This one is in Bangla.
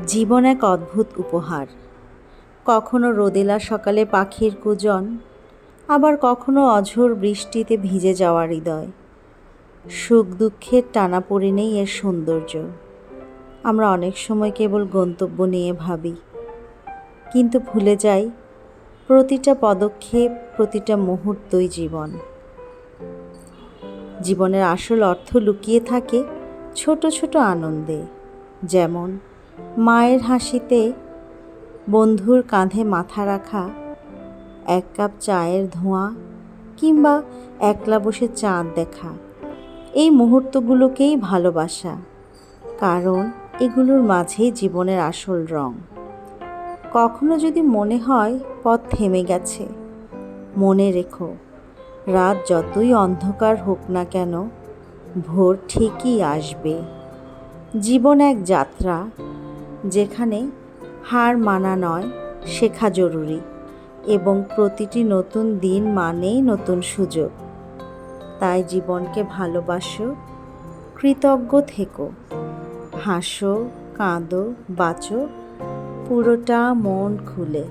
জীবন এক অদ্ভুত উপহার। কখনো রোদেলা সকালে পাখির কূজন, আবার কখনো অঝোর বৃষ্টিতে ভিজে যাওয়া হৃদয়। সুখ দুঃখের টানাপোড়েনেই এর সৌন্দর্য। আমরা অনেক সময় কেবল গন্তব্য নিয়ে ভাবি, কিন্তু ভুলে যাই প্রতিটা পদক্ষেপ, প্রতিটা মুহূর্তই জীবন। জীবনের আসল অর্থ লুকিয়ে থাকে ছোট ছোট আনন্দে, যেমন মায়ের হাসিতে, বন্ধুর কাঁধে মাথা রাখা, এক কাপ চায়ের ধোঁয়া, কিংবা একলা বসে চাঁদ দেখা। এই মুহূর্তগুলোকেই ভালোবাসা, কারণ এগুলোর মাঝেই জীবনের আসল রং। কখনো যদি মনে হয় পথ থেমে গেছে, মনে রেখো, রাত যতই অন্ধকার হোক না কেন, ভোর ঠিকই আসবে। জীবন এক যাত্রা, যেখানে হার মানা নয়, শেখা জরুরি, এবং প্রতিটি নতুন দিন মানেই নতুন সুযোগ। তাই জীবনকে ভালোবাসো, কৃতজ্ঞ থেকো, হাসো, কাঁদো, বাঁচো, পুরোটা মন খুলে।